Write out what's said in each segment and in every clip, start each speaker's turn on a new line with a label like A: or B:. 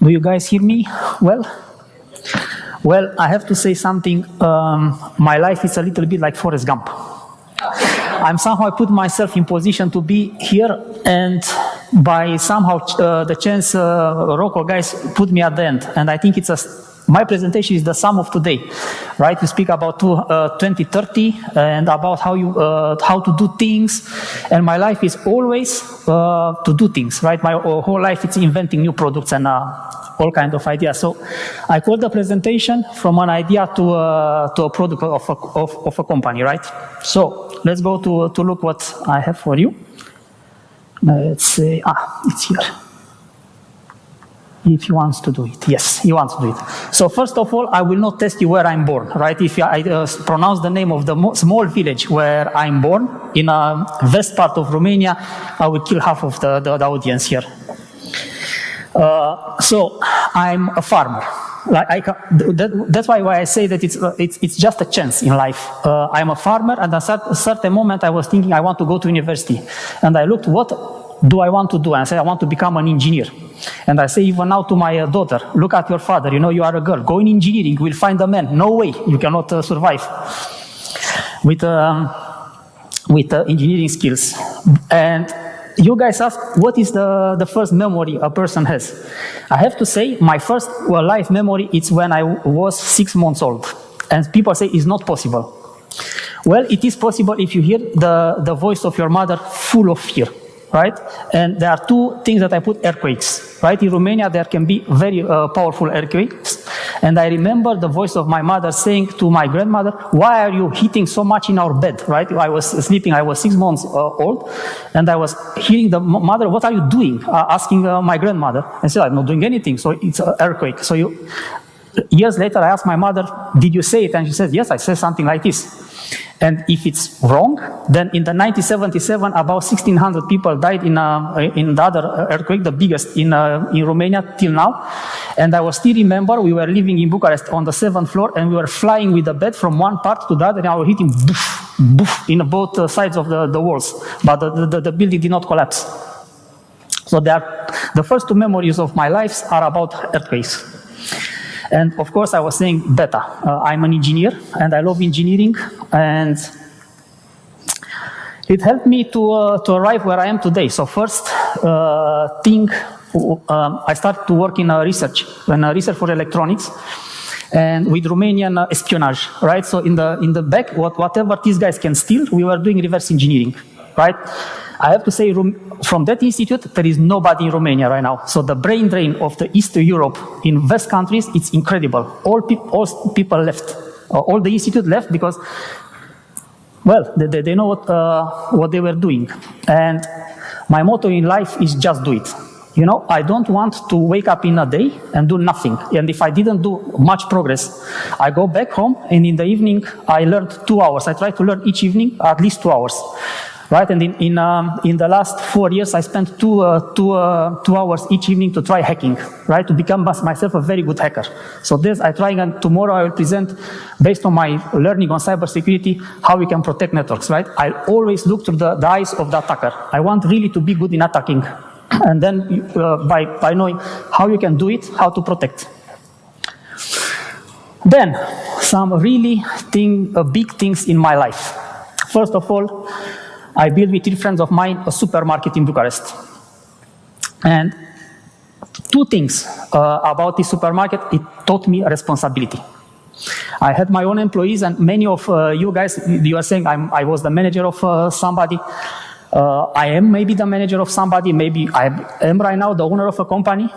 A: Do you guys hear me well? Well, I have to say something. My life is a little bit like Forrest Gump. I'm somehow I put myself in position to be here, and by somehow the chance ROCCO guys put me at the end. And I think my presentation is the sum of today, right? We speak about 2030 and about how to do things. And my life is always to do things, right? My whole life it's inventing new products and all kinds of ideas. So I call the presentation from an idea to a product of a company, right? So let's go to look what I have for you. Let's say, it's here. If he wants to do it. Yes, he wants to do it. So first of all, I will not test you where I'm born, right? If I pronounce the name of the small village where I'm born, in a west part of Romania, I will kill half of the audience here. So I'm a farmer. That's why I say that it's just a chance in life. I'm a farmer, and at a certain moment I was thinking I want to go to university. And I looked, what do I want to do? And I said, I want to become an engineer. And I say even now to my daughter, look at your father, you are a girl, go in engineering, you will find a man. No way, you cannot survive with engineering skills. And you guys ask, what is the first memory a person has? I have to say, my first life memory is when I was 6 months old. And people say it's not possible. Well, it is possible if you hear the voice of your mother full of fear, right? And there are two things that I put: earthquakes, right? In Romania, there can be very powerful earthquakes. And I remember the voice of my mother saying to my grandmother, why are you hitting so much in our bed, right? I was sleeping, I was 6 months old, and I was hearing the mother, what are you doing? Asking my grandmother. I said, I'm not doing anything, so it's an earthquake. So years later, I asked my mother, did you say it? And she said, yes, I said something like this. And if it's wrong, then in the 1977, about 1,600 people died in the other earthquake, the biggest in Romania till now. And I still remember we were living in Bucharest on the 7th floor, and we were flying with the bed from one part to the other, and I was hitting boof, boof, in both sides of the walls. But the building did not collapse. So the first two memories of my life are about earthquakes. And of course, I was saying beta. I'm an engineer, and I love engineering, and it helped me to arrive where I am today. So first thing, I started to work in research for electronics, and with Romanian espionage, right? So in the back, whatever these guys can steal, we were doing reverse engineering, right? I have to say, from that institute, there is nobody in Romania right now. So the brain drain of the Eastern Europe in West countries, it's incredible. All people left. All the institute left because, well, they know what they were doing. And my motto in life is just do it. I don't want to wake up in a day and do nothing. And if I didn't do much progress, I go back home, and in the evening, I learned 2 hours. I try to learn each evening at least 2 hours. Right, and in the last 4 years, I spent 2 hours each evening to try hacking, right, to become myself a very good hacker. So this I try, and tomorrow I will present, based on my learning on cybersecurity, how we can protect networks, right? I always look through the eyes of the attacker. I want really to be good in attacking, and then by knowing how you can do it, how to protect. Then, some really big things in my life. First of all, I built with 3 friends of mine a supermarket in Bucharest. And 2 things about this supermarket, it taught me responsibility. I had my own employees, and many of you guys, you are saying I was the manager of somebody. I am maybe the manager of somebody, maybe I am right now the owner of a company.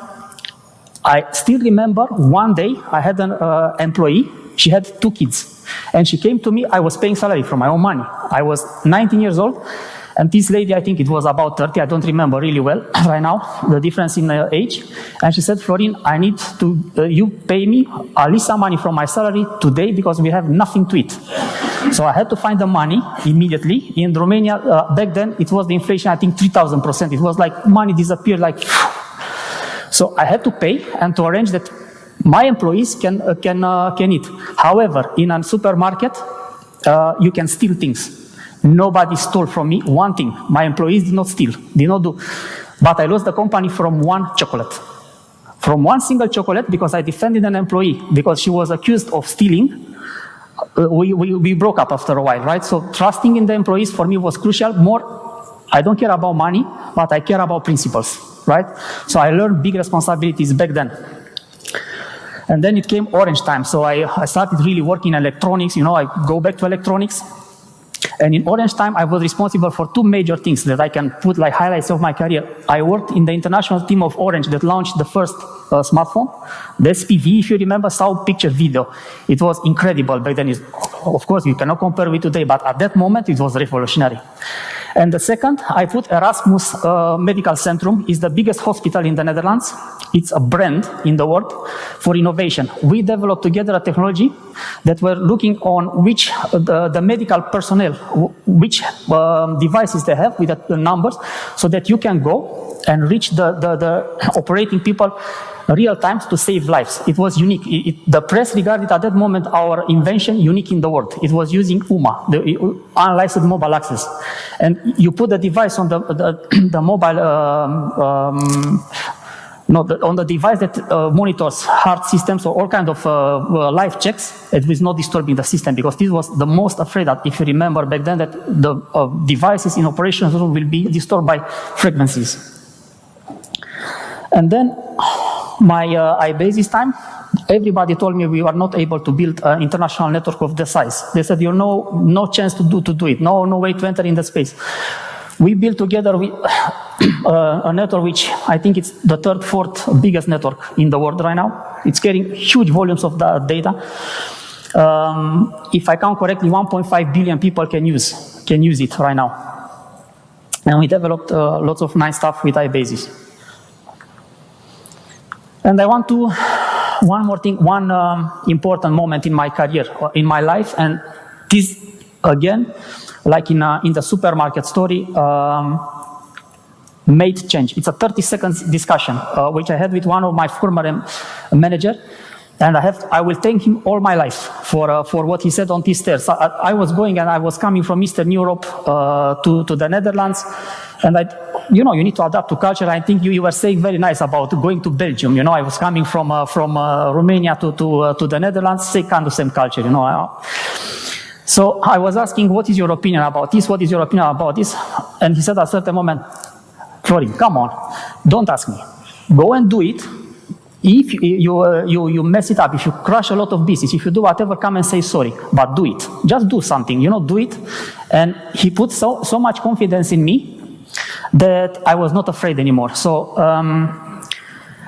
A: I still remember one day I had an employee, she had 2 kids. And she came to me, I was paying salary from my own money. I was 19 years old, and this lady, I think it was about 30, I don't remember really well right now, the difference in age. And she said, Florin, I need to, you pay me at least some money from my salary today because we have nothing to eat. So I had to find the money immediately. In Romania, back then, it was the inflation, I think 3,000%. It was like money disappeared like... So I had to pay and to arrange that my employees can eat. However, in a supermarket, you can steal things. Nobody stole from me one thing. My employees did not steal, did not do. But I lost the company from 1 chocolate. from one single chocolate, because I defended an employee because she was accused of stealing, we broke up after a while, right? So trusting in the employees for me was crucial. I don't care about money, but I care about principles, right? So I learned big responsibilities back then. And then it came orange time. So I started really working in electronics. I go back to electronics. And in orange time, I was responsible for two major things that I can put like highlights of my career. I worked in the international team of Orange that launched the first smartphone. The SPV, if you remember, saw picture video. It was incredible back then. Of course, you cannot compare with today, but at that moment, it was revolutionary. And the second, I put Erasmus Medical Centrum. Is the biggest hospital in the Netherlands. It's a brand in the world for innovation. We developed together a technology that we're looking on which the medical personnel, which devices they have with the numbers, so that you can go and reach the operating people real time to save lives. It was unique. The press regarded at that moment our invention unique in the world. It was using UMA, the unlicensed mobile access. And you put the device on the mobile, on the device that monitors heart systems or all kinds of life checks. It was not disturbing the system, because this was the most afraid that, if you remember back then, that the devices in operations room will be disturbed by frequencies. And then my iBASIS time, everybody told me we were not able to build an international network of this size. They said, no chance to do it, no way to enter in the space. We built together a network which I think it's the third, fourth biggest network in the world right now. It's carrying huge volumes of data. If I count correctly, 1.5 billion people can use it right now. And we developed lots of nice stuff with iBASIS. And I want to, one more thing, one important moment in my career, in my life, and this, again, like in the supermarket story, made change. It's a 30-second discussion, which I had with one of my former manager, and I will thank him all my life for what he said on these stairs. I was going, and I was coming from Eastern Europe to the Netherlands, and you need to adapt to culture. I think you were saying very nice about going to Belgium. I was coming from Romania to the Netherlands, kind of same culture. So I was asking, what is your opinion about this? What is your opinion about this? And he said at a certain moment, Florin, come on, don't ask me. Go and do it. If you mess it up, if you crush a lot of business, if you do whatever, come and say sorry, but do it. Just do something, do it. And he put so much confidence in me that I was not afraid anymore. So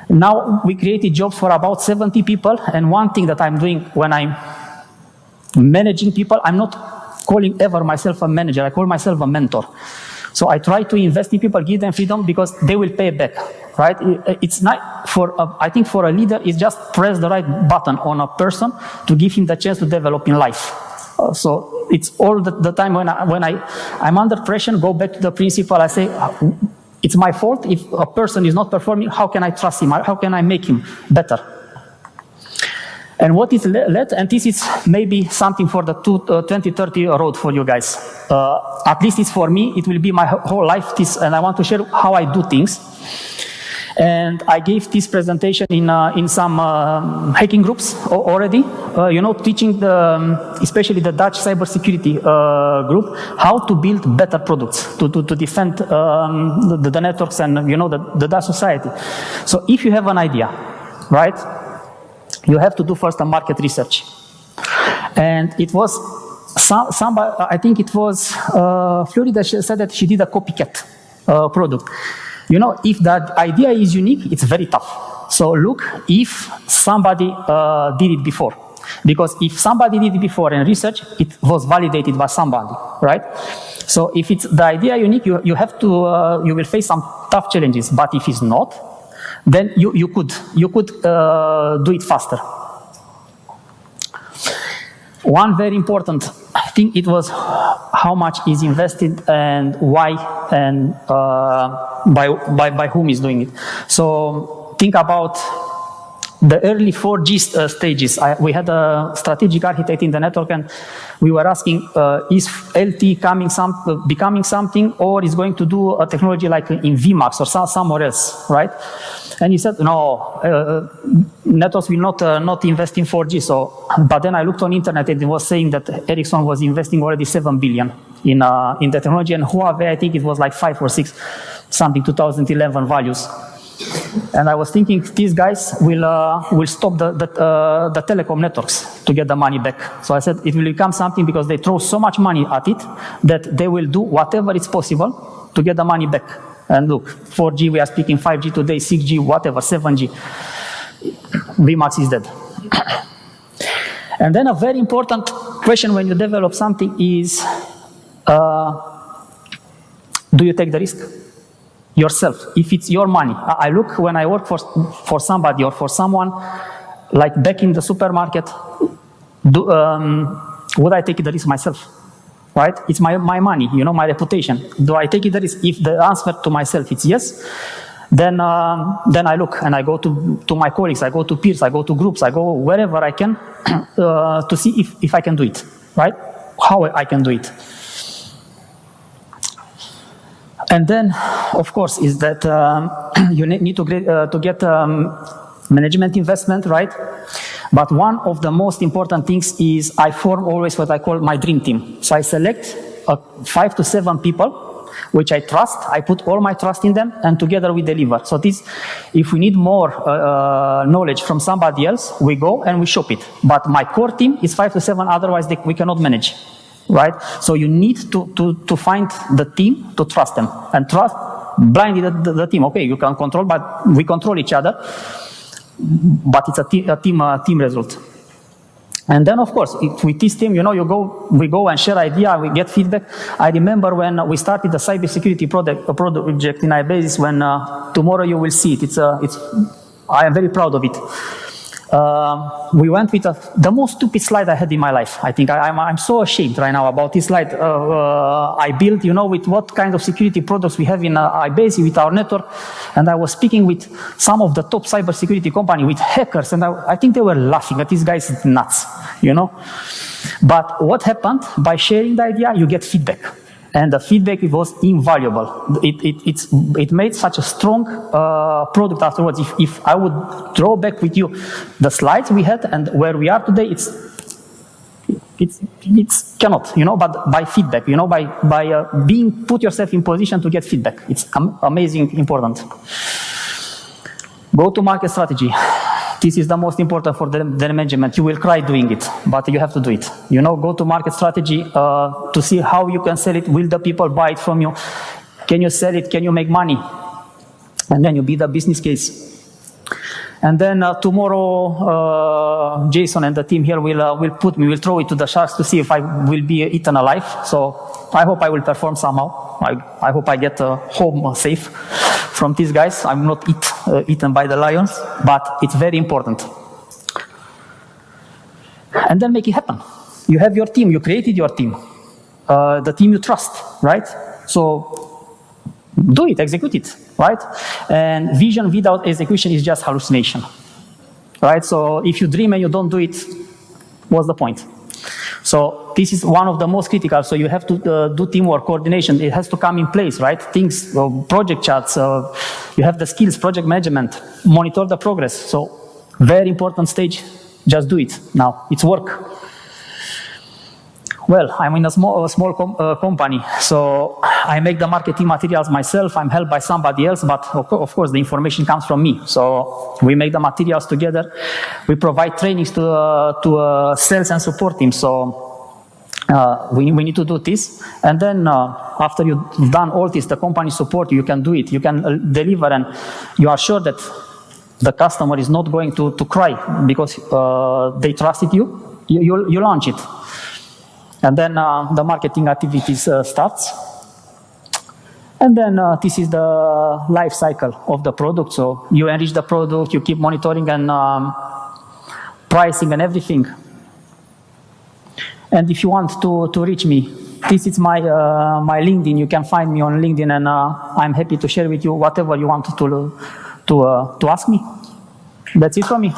A: now we created jobs for about 70 people. And one thing that I'm doing when I'm managing people, I'm not calling ever myself a manager. I call myself a mentor. So I try to invest in people, give them freedom, because they will pay back, right? It's not I think for a leader, it's just press the right button on a person to give him the chance to develop in life. So it's all the time when I'm under pressure, go back to the principle. I say, it's my fault if a person is not performing. How can I trust him? How can I make him better? And what is led, and this is maybe something for the 2030 road for you guys. At least it's for me, it will be my whole life, and I want to share how I do things. And I gave this presentation in some hacking groups already, teaching especially the Dutch cybersecurity group how to build better products to defend the networks and the Dutch society. So if you have an idea, right, you have to do first a market research. And it was somebody, I think it was Florin that said that she did a copycat product. If that idea is unique, it's very tough. So look if somebody did it before. Because if somebody did it before in research, it was validated by somebody, right? So if it's the idea unique, you have to, you will face some tough challenges. But if it's not, then you could do it faster. One very important thing, it was how much is invested and why and by whom is doing it. So think about the early 4G stages. We had a strategic architect in the network, and we were asking, is LTE becoming something, or is going to do a technology like in VMAX or somewhere else, right? And he said, no, networks will not invest in 4G. So, but then I looked on internet, and it was saying that Ericsson was investing already 7 billion in the technology, and Huawei, I think it was like 5 or 6, something 2011 values. And I was thinking these guys will stop the telecom networks to get the money back. So I said it will become something because they throw so much money at it that they will do whatever is possible to get the money back. And look, 4G, we are speaking 5G today, 6G, whatever, 7G. VMAX is dead. And then a very important question when you develop something is, do you take the risk? Yourself, if it's your money. I look when I work for somebody or for someone, like back in the supermarket, would I take the risk myself? Right? It's my money, you know, my reputation. Do I take the risk? If the answer to myself is yes, then I look and I go to my colleagues, I go to peers, I go to groups, I go wherever I can to see if I can do it, right? How I can do it. And then, of course, is that you need to get management investment, right? But one of the most important things is I form always what I call my dream team. So I select 5 to 7 people, which I trust. I put all my trust in them, and together we deliver. So this, if we need more knowledge from somebody else, we go and we shop it. But my core team is 5 to 7, otherwise we cannot manage. Right? So you need to find the team, to trust them, and trust blindly the team. Okay, you can control, but we control each other, but it's a team result. And then, of course, with this team, you know, we go and share idea, we get feedback. I remember when we started the cybersecurity project in iBASIS, when tomorrow you will see it. I am very proud of it. We went with the most stupid slide I had in my life. I think I'm so ashamed right now about this slide. I built, you know, with what kind of security products we have in iBASIS with our network. And I was speaking with some of the top cybersecurity company, with hackers, and I think they were laughing at these guys nuts, you know. But what happened? By sharing the idea, you get feedback. And the feedback was invaluable. It made such a strong product afterwards. If I would draw back with you the slides we had and where we are today, it's cannot, you know, but by feedback, you know, by put yourself in position to get feedback. It's amazing, important. Go-to-market strategy. This is the most important for the management. You will cry doing it, but you have to do it. You know, go-to-market strategy to see how you can sell it. Will the people buy it from you? Can you sell it? Can you make money? And then you build a business case. And then tomorrow, Jason and the team here will throw it to the sharks to see if I will be eaten alive. So I hope I will perform somehow. I hope I get home safe from these guys. I'm not eaten by the lions, but it's very important. And then make it happen. You have your team, you created your team, the team you trust, right? So do it, execute it, right? And vision without execution is just hallucination, right? So if you dream and you don't do it, what's the point? So this is one of the most critical. So you have to do teamwork, coordination. It has to come in place, right? Things, project chats, you have the skills, project management, monitor the progress. So very important stage, just do it now. It's work. Well, I'm in a small company, so I make the marketing materials myself. I'm helped by somebody else, but of course the information comes from me. So we make the materials together. We provide trainings to sales and support teams. So we need to do this. And then after you've done all this, the company support you can do it. You can deliver, and you are sure that the customer is not going to cry because they trusted you. You launch it. And then the marketing activities starts. And then this is the life cycle of the product. So you enrich the product, you keep monitoring and pricing and everything. And if you want to reach me, this is my LinkedIn. You can find me on LinkedIn, and I'm happy to share with you whatever you want to ask me. That's it from me.